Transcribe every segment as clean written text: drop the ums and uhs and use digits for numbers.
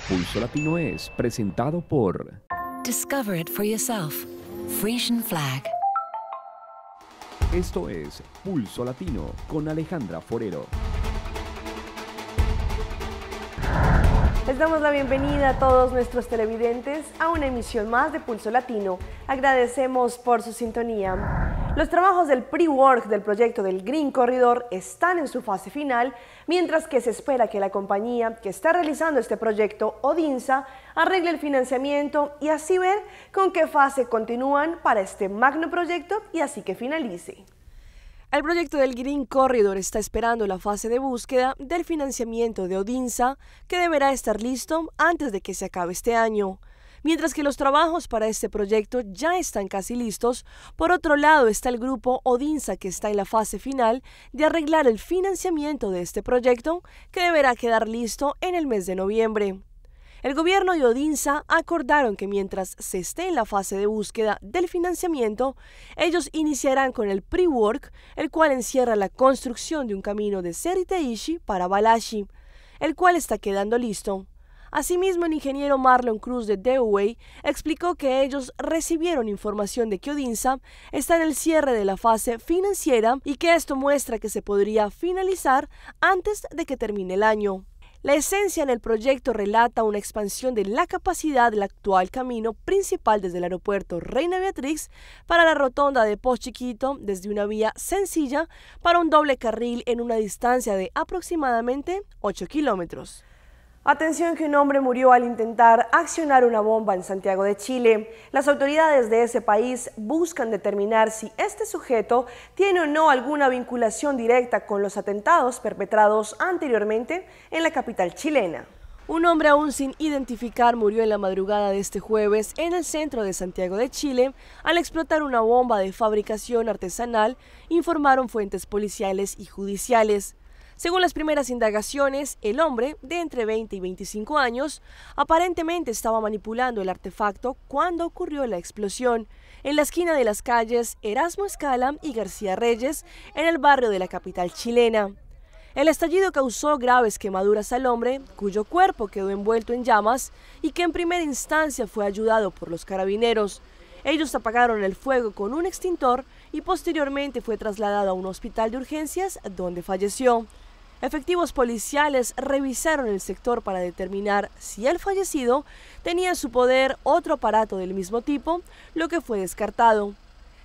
Pulso Latino es presentado por Discover it for yourself. Frisian Flag. Esto es Pulso Latino con Alejandra Forero. Les damos la bienvenida a todos nuestros televidentes a una emisión más de Pulso Latino. Agradecemos por su sintonía. Los trabajos del pre-work del proyecto del Green Corridor están en su fase final, mientras que se espera que la compañía que está realizando este proyecto, Odinsa, arregle el financiamiento y así ver con qué fase continúan para este magno proyecto y así que finalice. El proyecto del Green Corridor está esperando la fase de búsqueda del financiamiento de Odinsa, que deberá estar listo antes de que se acabe este año. Mientras que los trabajos para este proyecto ya están casi listos, por otro lado está el grupo Odinsa, que está en la fase final de arreglar el financiamiento de este proyecto, que deberá quedar listo en el mes de noviembre. El gobierno y Odinsa acordaron que mientras se esté en la fase de búsqueda del financiamiento, ellos iniciarán con el pre-work, el cual encierra la construcción de un camino de Seriteishi para Balashi, el cual está quedando listo. Asimismo, el ingeniero Marlon Cruz de Dewey explicó que ellos recibieron información de que Odinsa está en el cierre de la fase financiera y que esto muestra que se podría finalizar antes de que termine el año. La esencia en el proyecto relata una expansión de la capacidad del actual camino principal desde el aeropuerto Reina Beatriz para la rotonda de Post Chiquito, desde una vía sencilla para un doble carril en una distancia de aproximadamente 8 kilómetros. Atención que un hombre murió al intentar accionar una bomba en Santiago de Chile. Las autoridades de ese país buscan determinar si este sujeto tiene o no alguna vinculación directa con los atentados perpetrados anteriormente en la capital chilena. Un hombre aún sin identificar murió en la madrugada de este jueves en el centro de Santiago de Chile al explotar una bomba de fabricación artesanal, informaron fuentes policiales y judiciales. Según las primeras indagaciones, el hombre, de entre 20 y 25 años, aparentemente estaba manipulando el artefacto cuando ocurrió la explosión, en la esquina de las calles Erasmo Escala y García Reyes, en el barrio de la capital chilena. El estallido causó graves quemaduras al hombre, cuyo cuerpo quedó envuelto en llamas y que en primera instancia fue ayudado por los carabineros. Ellos apagaron el fuego con un extintor y posteriormente fue trasladado a un hospital de urgencias donde falleció. Efectivos policiales revisaron el sector para determinar si el fallecido tenía en su poder otro aparato del mismo tipo, lo que fue descartado.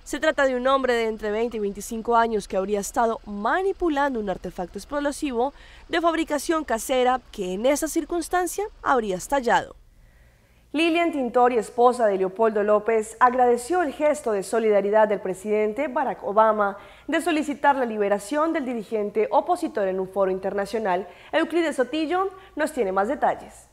Se trata de un hombre de entre 20 y 25 años que habría estado manipulando un artefacto explosivo de fabricación casera que en esa circunstancia habría estallado. Lilian Tintori, esposa de Leopoldo López, agradeció el gesto de solidaridad del presidente Barack Obama de solicitar la liberación del dirigente opositor en un foro internacional. Euclides Sotillo nos tiene más detalles.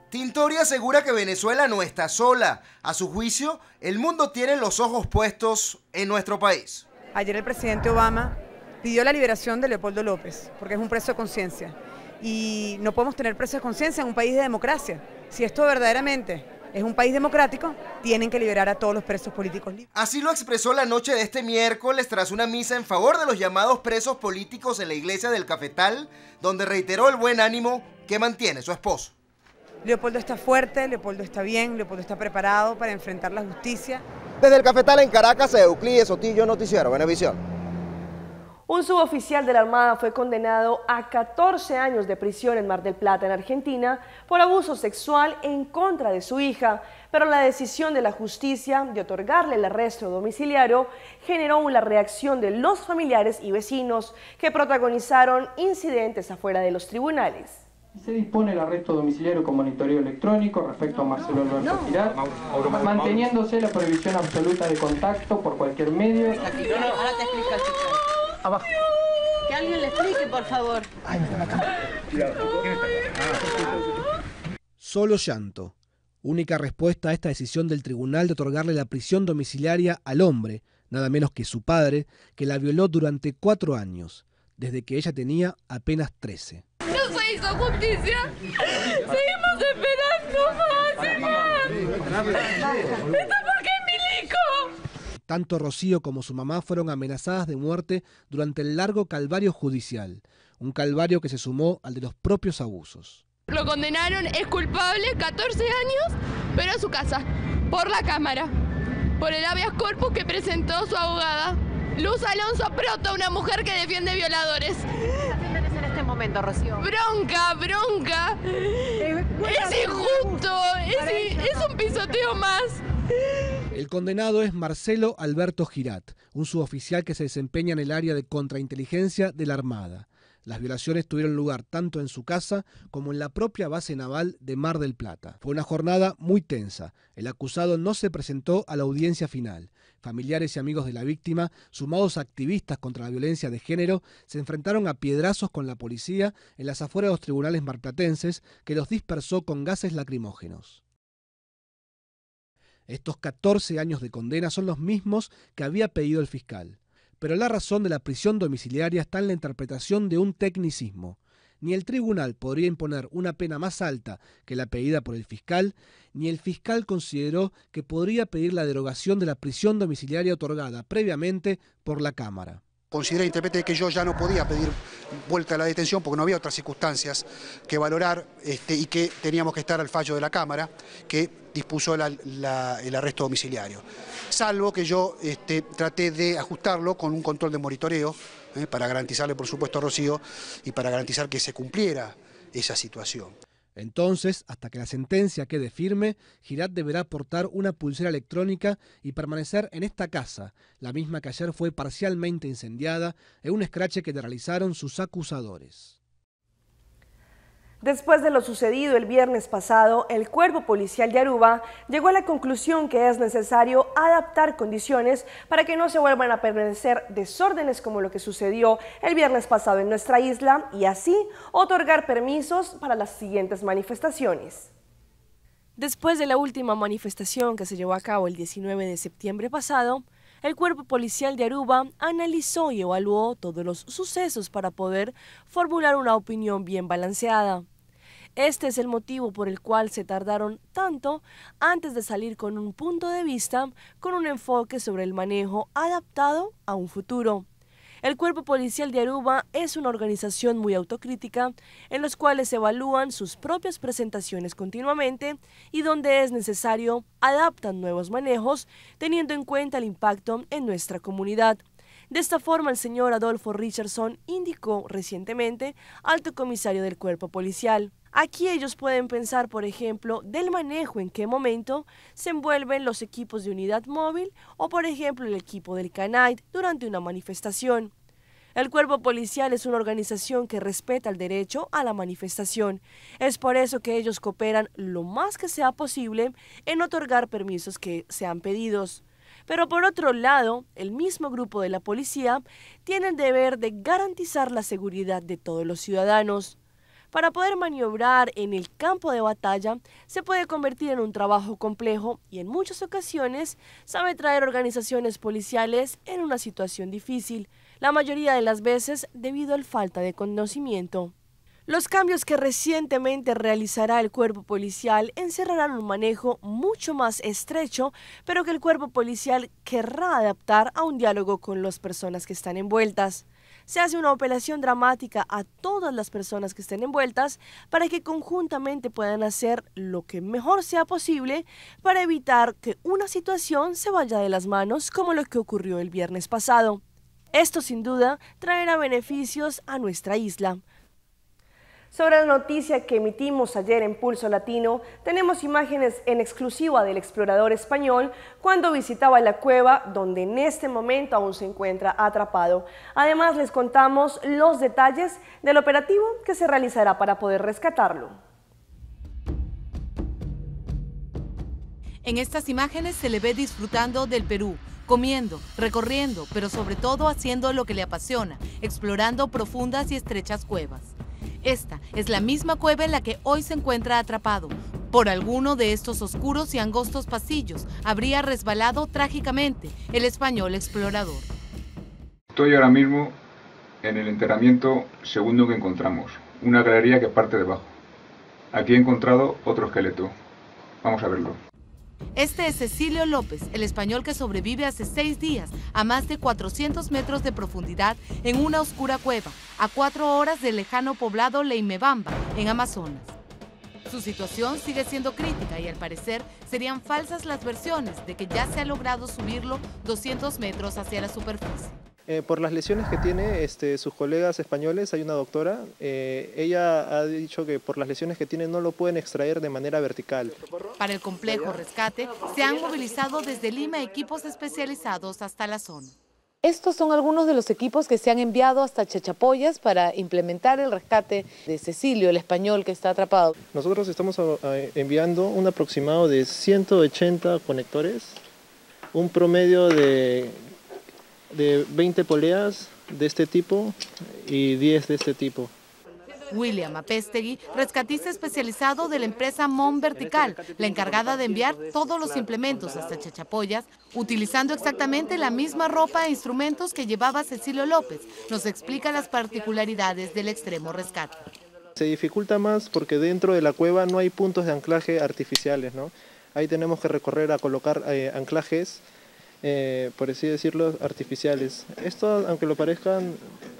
Tintori asegura que Venezuela no está sola. A su juicio, el mundo tiene los ojos puestos en nuestro país. Ayer el presidente Obama pidió la liberación de Leopoldo López, porque es un preso de conciencia. Y no podemos tener presos de conciencia en un país de democracia. Si esto verdaderamente es un país democrático, tienen que liberar a todos los presos políticos libres. Así lo expresó la noche de este miércoles tras una misa en favor de los llamados presos políticos en la iglesia del Cafetal, donde reiteró el buen ánimo que mantiene su esposo. Leopoldo está fuerte, Leopoldo está bien, Leopoldo está preparado para enfrentar la justicia. Desde el Cafetal en Caracas, Euclides Sotillo, Noticiero Venevisión. Un suboficial de la Armada fue condenado a 14 años de prisión en Mar del Plata, en Argentina, por abuso sexual en contra de su hija, pero la decisión de la justicia de otorgarle el arresto domiciliario generó una reacción de los familiares y vecinos que protagonizaron incidentes afuera de los tribunales. Se dispone el arresto domiciliario con monitoreo electrónico respecto a Marcelo Alberto Girard, manteniéndose la prohibición absoluta de contacto por cualquier medio. Ahora te explico el chico. Abajo. Que alguien le explique, por favor. Ay, me está acá. Solo llanto. Única respuesta a esta decisión del tribunal de otorgarle la prisión domiciliaria al hombre, nada menos que su padre, que la violó durante 4 años, desde que ella tenía apenas 13. No se hizo justicia. Seguimos esperando más, señor. ¿Esto por qué, Milico? Tanto Rocío como su mamá fueron amenazadas de muerte durante el largo calvario judicial, un calvario que se sumó al de los propios abusos. Lo condenaron, es culpable, 14 años, pero a su casa, por la cámara, por el habeas corpus que presentó su abogada, Luz Alonso Proto, una mujer que defiende violadores. ¿Qué sientes en este momento, Rocío? Bronca, bronca. Es injusto, es un pisoteo más. El condenado es Marcelo Alberto Girat, un suboficial que se desempeña en el área de contrainteligencia de la Armada. Las violaciones tuvieron lugar tanto en su casa como en la propia base naval de Mar del Plata. Fue una jornada muy tensa. El acusado no se presentó a la audiencia final. Familiares y amigos de la víctima, sumados a activistas contra la violencia de género, se enfrentaron a piedrazos con la policía en las afueras de los tribunales marplatenses, que los dispersó con gases lacrimógenos. Estos 14 años de condena son los mismos que había pedido el fiscal. Pero la razón de la prisión domiciliaria está en la interpretación de un tecnicismo. Ni el tribunal podría imponer una pena más alta que la pedida por el fiscal, ni el fiscal consideró que podría pedir la derogación de la prisión domiciliaria otorgada previamente por la Cámara. Consideré, interpreté que yo ya no podía pedir vuelta a la detención porque no había otras circunstancias que valorar y que teníamos que estar al fallo de la Cámara que dispuso el arresto domiciliario. Salvo que yo traté de ajustarlo con un control de monitoreo para garantizarle, por supuesto, a Rocío y para garantizar que se cumpliera esa situación. Entonces, hasta que la sentencia quede firme, Girat deberá portar una pulsera electrónica y permanecer en esta casa, la misma que ayer fue parcialmente incendiada en un escrache que realizaron sus acusadores. Después de lo sucedido el viernes pasado, el Cuerpo Policial de Aruba llegó a la conclusión que es necesario adaptar condiciones para que no se vuelvan a permanecer desórdenes como lo que sucedió el viernes pasado en nuestra isla y así otorgar permisos para las siguientes manifestaciones. Después de la última manifestación que se llevó a cabo el 19 de septiembre pasado, el Cuerpo Policial de Aruba analizó y evaluó todos los sucesos para poder formular una opinión bien balanceada. Este es el motivo por el cual se tardaron tanto antes de salir con un punto de vista con un enfoque sobre el manejo adaptado a un futuro. El Cuerpo Policial de Aruba es una organización muy autocrítica en los cuales evalúan sus propias presentaciones continuamente y donde es necesario adaptan nuevos manejos teniendo en cuenta el impacto en nuestra comunidad. De esta forma, el señor Adolfo Richardson indicó recientemente, alto comisario del Cuerpo Policial. Aquí ellos pueden pensar, por ejemplo, del manejo en qué momento se envuelven los equipos de unidad móvil o, por ejemplo, el equipo del CANAIT durante una manifestación. El Cuerpo Policial es una organización que respeta el derecho a la manifestación. Es por eso que ellos cooperan lo más que sea posible en otorgar permisos que sean pedidos. Pero por otro lado, el mismo grupo de la policía tiene el deber de garantizar la seguridad de todos los ciudadanos. Para poder maniobrar en el campo de batalla se puede convertir en un trabajo complejo y en muchas ocasiones sabe traer organizaciones policiales en una situación difícil, la mayoría de las veces debido a la falta de conocimiento. Los cambios que recientemente realizará el Cuerpo Policial encerrarán un manejo mucho más estrecho, pero que el Cuerpo Policial querrá adaptar a un diálogo con las personas que están envueltas. Se hace una operación dramática a todas las personas que estén envueltas para que conjuntamente puedan hacer lo que mejor sea posible para evitar que una situación se vaya de las manos como lo que ocurrió el viernes pasado. Esto sin duda traerá beneficios a nuestra isla. Sobre la noticia que emitimos ayer en Pulso Latino, tenemos imágenes en exclusiva del explorador español cuando visitaba la cueva donde en este momento aún se encuentra atrapado. Además les contamos los detalles del operativo que se realizará para poder rescatarlo. En estas imágenes se le ve disfrutando del Perú, comiendo, recorriendo, pero sobre todo haciendo lo que le apasiona, explorando profundas y estrechas cuevas. Esta es la misma cueva en la que hoy se encuentra atrapado. Por alguno de estos oscuros y angostos pasillos habría resbalado trágicamente el español explorador. Estoy ahora mismo en el enterramiento segundo que encontramos, una galería que parte debajo. Aquí he encontrado otro esqueleto. Vamos a verlo. Este es Cecilio López, el español que sobrevive hace 6 días a más de 400 metros de profundidad en una oscura cueva, a 4 horas del lejano poblado Leimebamba, en Amazonas. Su situación sigue siendo crítica y al parecer serían falsas las versiones de que ya se ha logrado subirlo 200 metros hacia la superficie. Por las lesiones que tiene sus colegas españoles, hay una doctora, ella ha dicho que por las lesiones que tiene no lo pueden extraer de manera vertical. Para el complejo rescate se han movilizado desde Lima equipos especializados hasta la zona. Estos son algunos de los equipos que se han enviado hasta Chachapoyas para implementar el rescate de Cecilio, el español que está atrapado. Nosotros estamos enviando un aproximado de 180 conectores, un promedio de 20 poleas de este tipo y 10 de este tipo. William Apestegui, rescatista especializado de la empresa Mon Vertical, la encargada de enviar todos los implementos hasta Chachapoyas, utilizando exactamente la misma ropa e instrumentos que llevaba Cecilio López, nos explica las particularidades del extremo rescate. Se dificulta más porque dentro de la cueva no hay puntos de anclaje artificiales, ¿no? Ahí tenemos que recorrer a colocar anclajes, por así decirlo, artificiales. Esto, aunque lo parezcan,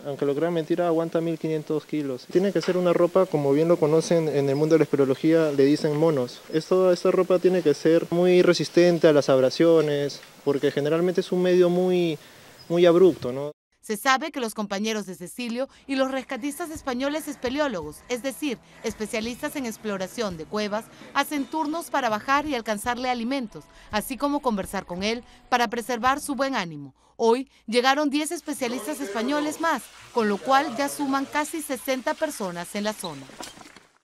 aunque lo crean mentira, aguanta 1500 kilos. Tiene que ser una ropa, como bien lo conocen en el mundo de la espeleología, le dicen monos. Esta ropa tiene que ser muy resistente a las abrasiones, porque generalmente es un medio muy abrupto, ¿no? Se sabe que los compañeros de Cecilio y los rescatistas españoles espeleólogos, es decir, especialistas en exploración de cuevas, hacen turnos para bajar y alcanzarle alimentos, así como conversar con él para preservar su buen ánimo. Hoy llegaron 10 especialistas españoles más, con lo cual ya suman casi 60 personas en la zona.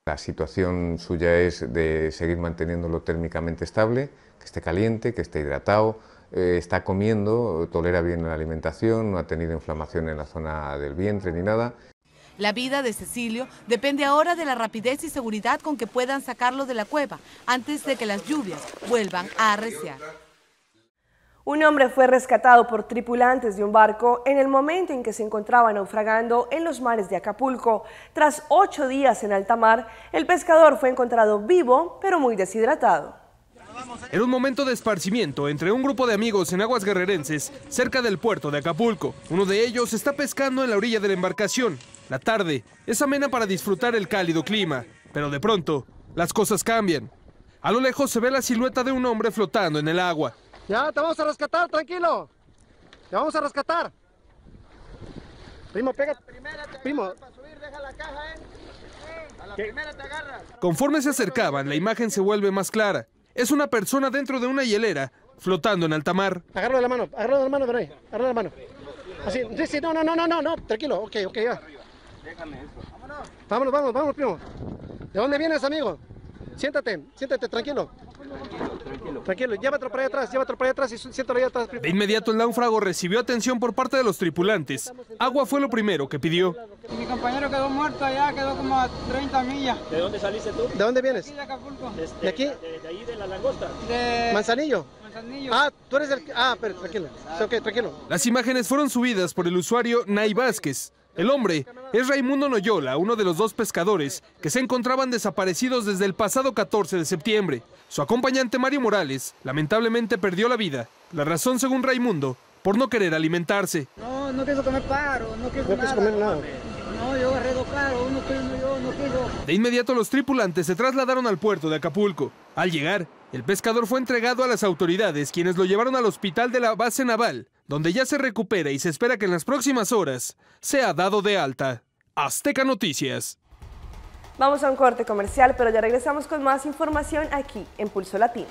La situación suya es de seguir manteniéndolo térmicamente estable, que esté caliente, que esté hidratado, está comiendo, tolera bien la alimentación, no ha tenido inflamación en la zona del vientre ni nada. La vida de Cecilio depende ahora de la rapidez y seguridad con que puedan sacarlo de la cueva antes de que las lluvias vuelvan a arreciar. Un hombre fue rescatado por tripulantes de un barco en el momento en que se encontraba naufragando en los mares de Acapulco. Tras 8 días en alta mar, el pescador fue encontrado vivo, pero muy deshidratado. Era un momento de esparcimiento entre un grupo de amigos en aguas guerrerenses cerca del puerto de Acapulco. Uno de ellos está pescando en la orilla de la embarcación. La tarde es amena para disfrutar el cálido clima, pero de pronto las cosas cambian. A lo lejos se ve la silueta de un hombre flotando en el agua. Ya, te vamos a rescatar, tranquilo. Te vamos a rescatar. Primo, pégate. Primo. Conforme se acercaban, la imagen se vuelve más clara. Es una persona dentro de una hielera, flotando en alta mar. Agárralo de la mano, ven ahí, agárralo de la mano. Así, sí, no, tranquilo, ok, ya. Déjame eso. Vámonos, primo. ¿De dónde vienes, amigo? Siéntate, tranquilo. Tranquilo, llévatelo para allá atrás y siéntalo allá atrás. De inmediato el náufrago recibió atención por parte de los tripulantes. Agua fue lo primero que pidió. Mi compañero quedó muerto allá, quedó como a 30 millas. ¿De dónde saliste tú? ¿De dónde vienes? De Acapulco. ¿De aquí? De ahí de la langosta. De Manzanillo. Ah, tú eres el... Ah, pero tranquilo. Ok, tranquilo. Las imágenes fueron subidas por el usuario Nay Vázquez. El hombre es Raimundo Noyola, uno de los 2 pescadores que se encontraban desaparecidos desde el pasado 14 de septiembre. Su acompañante Mario Morales lamentablemente perdió la vida. La razón, según Raimundo, por no querer alimentarse. No quiso comer pájaro, no quiso nada. No, yo agarré 2 pájaros, no quiso. De inmediato los tripulantes se trasladaron al puerto de Acapulco. Al llegar, el pescador fue entregado a las autoridades, quienes lo llevaron al hospital de la base naval, donde ya se recupera y se espera que en las próximas horas sea dado de alta. Azteca Noticias. Vamos a un corte comercial, pero ya regresamos con más información aquí en Pulso Latino.